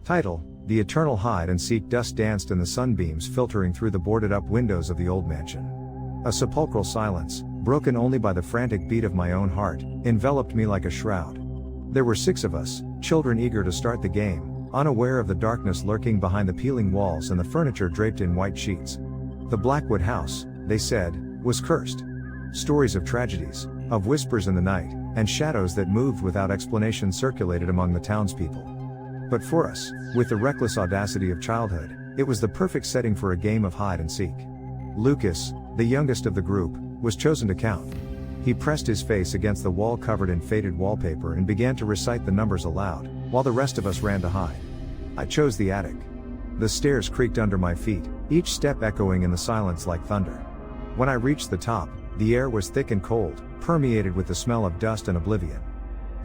Title: The Eternal Hide and Seek. Dust danced in the sunbeams filtering through the boarded-up windows of the old mansion. A sepulchral silence, broken only by the frantic beat of my own heart, enveloped me like a shroud. There were 6 of us, children eager to start the game, unaware of the darkness lurking behind the peeling walls and the furniture draped in white sheets. The Blackwood house, they said, was cursed. Stories of tragedies, of whispers in the night, and shadows that moved without explanation circulated among the townspeople. But for us, with the reckless audacity of childhood, it was the perfect setting for a game of hide and seek. Lucas, the youngest of the group, was chosen to count. He pressed his face against the wall covered in faded wallpaper and began to recite the numbers aloud, while the rest of us ran to hide. I chose the attic. The stairs creaked under my feet, each step echoing in the silence like thunder. When I reached the top, the air was thick and cold, permeated with the smell of dust and oblivion.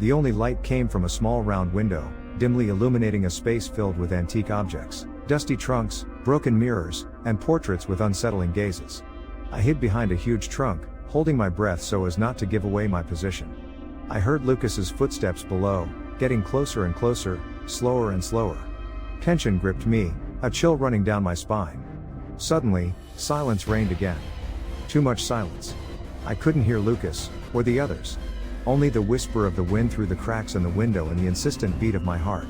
The only light came from a small round window, dimly illuminating a space filled with antique objects, dusty trunks, broken mirrors, and portraits with unsettling gazes. I hid behind a huge trunk, holding my breath so as not to give away my position. I heard Lucas's footsteps below, getting closer and closer, slower and slower. Tension gripped me, a chill running down my spine. Suddenly, silence reigned again. Too much silence. I couldn't hear Lucas, or the others. Only the whisper of the wind through the cracks in the window and the insistent beat of my heart.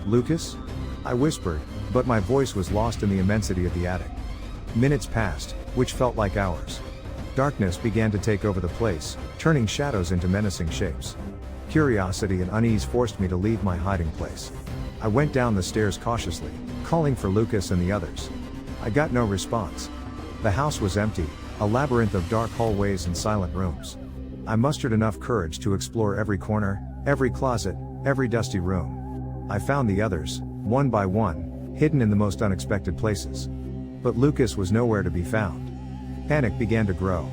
"Lucas?" I whispered, but my voice was lost in the immensity of the attic. Minutes passed, which felt like hours. Darkness began to take over the place, turning shadows into menacing shapes. Curiosity and unease forced me to leave my hiding place. I went down the stairs cautiously, calling for Lucas and the others. I got no response. The house was empty, a labyrinth of dark hallways and silent rooms. I mustered enough courage to explore every corner, every closet, every dusty room. I found the others, one by one, hidden in the most unexpected places. But Lucas was nowhere to be found. Panic began to grow.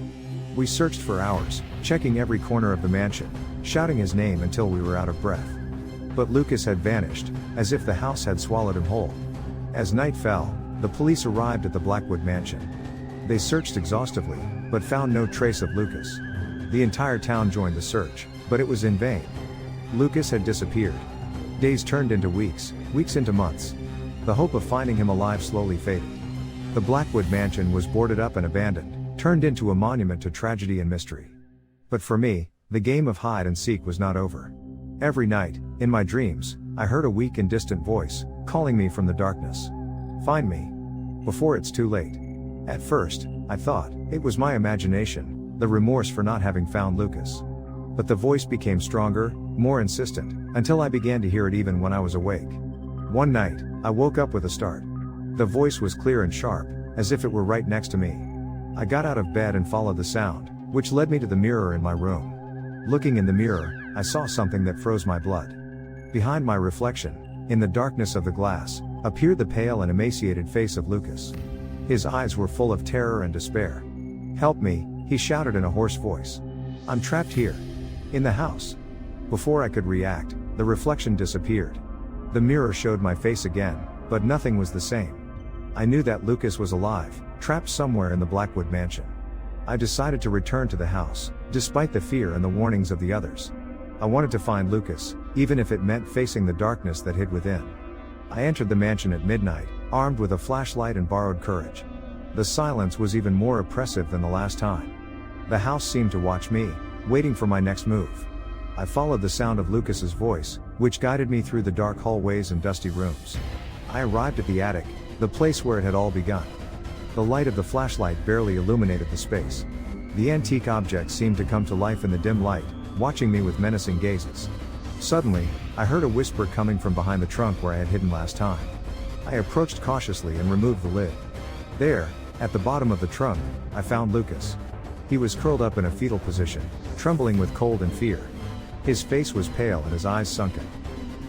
We searched for hours, checking every corner of the mansion, shouting his name until we were out of breath. But Lucas had vanished, as if the house had swallowed him whole. As night fell, the police arrived at the Blackwood mansion. They searched exhaustively, but found no trace of Lucas. The entire town joined the search, but it was in vain. Lucas had disappeared. Days turned into weeks, weeks into months. The hope of finding him alive slowly faded. The Blackwood mansion was boarded up and abandoned, turned into a monument to tragedy and mystery. But for me, the game of hide and seek was not over. Every night, in my dreams, I heard a weak and distant voice, calling me from the darkness. "Find me before it's too late." At first, I thought it was my imagination, the remorse for not having found Lucas. But the voice became stronger, more insistent, until I began to hear it even when I was awake. One night, I woke up with a start. The voice was clear and sharp, as if it were right next to me. I got out of bed and followed the sound, which led me to the mirror in my room. Looking in the mirror, I saw something that froze my blood. Behind my reflection, in the darkness of the glass, appeared the pale and emaciated face of Lucas. His eyes were full of terror and despair. "Help me," he shouted in a hoarse voice. "I'm trapped here. In the house." Before I could react, the reflection disappeared. The mirror showed my face again, but nothing was the same. I knew that Lucas was alive, trapped somewhere in the Blackwood mansion. I decided to return to the house, despite the fear and the warnings of the others. I wanted to find Lucas, even if it meant facing the darkness that hid within. I entered the mansion at midnight, armed with a flashlight and borrowed courage. The silence was even more oppressive than the last time. The house seemed to watch me, waiting for my next move. I followed the sound of Lucas's voice, which guided me through the dark hallways and dusty rooms. I arrived at the attic, the place where it had all begun. The light of the flashlight barely illuminated the space. The antique objects seemed to come to life in the dim light, watching me with menacing gazes. Suddenly, I heard a whisper coming from behind the trunk where I had hidden last time. I approached cautiously and removed the lid. There, at the bottom of the trunk, I found Lucas. He was curled up in a fetal position, trembling with cold and fear. His face was pale and his eyes sunken.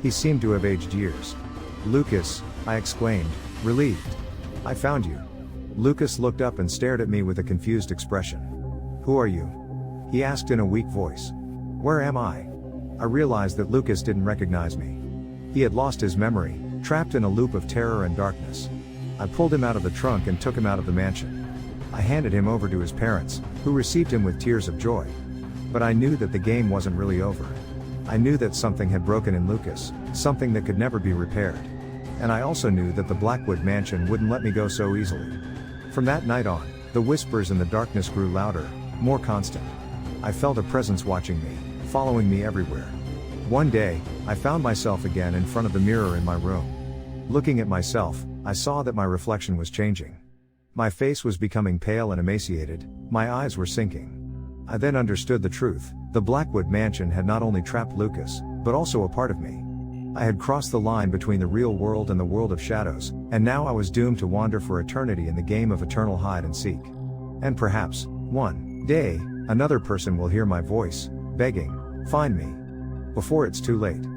He seemed to have aged years. "Lucas," I exclaimed, relieved. "I found you." Lucas looked up and stared at me with a confused expression. "Who are you?" he asked in a weak voice. "Where am I?" I realized that Lucas didn't recognize me. He had lost his memory, trapped in a loop of terror and darkness. I pulled him out of the trunk and took him out of the mansion. I handed him over to his parents, who received him with tears of joy. But I knew that the game wasn't really over. I knew that something had broken in Lucas, something that could never be repaired. And I also knew that the Blackwood Mansion wouldn't let me go so easily. From that night on, the whispers in the darkness grew louder, more constant. I felt a presence watching me, following me everywhere. One day, I found myself again in front of the mirror in my room. Looking at myself, I saw that my reflection was changing. My face was becoming pale and emaciated, my eyes were sinking. I then understood the truth: the Blackwood Mansion had not only trapped Lucas, but also a part of me. I had crossed the line between the real world and the world of shadows, and now I was doomed to wander for eternity in the game of eternal hide and seek. And perhaps, one day, another person will hear my voice, begging, "Find me," before it's too late.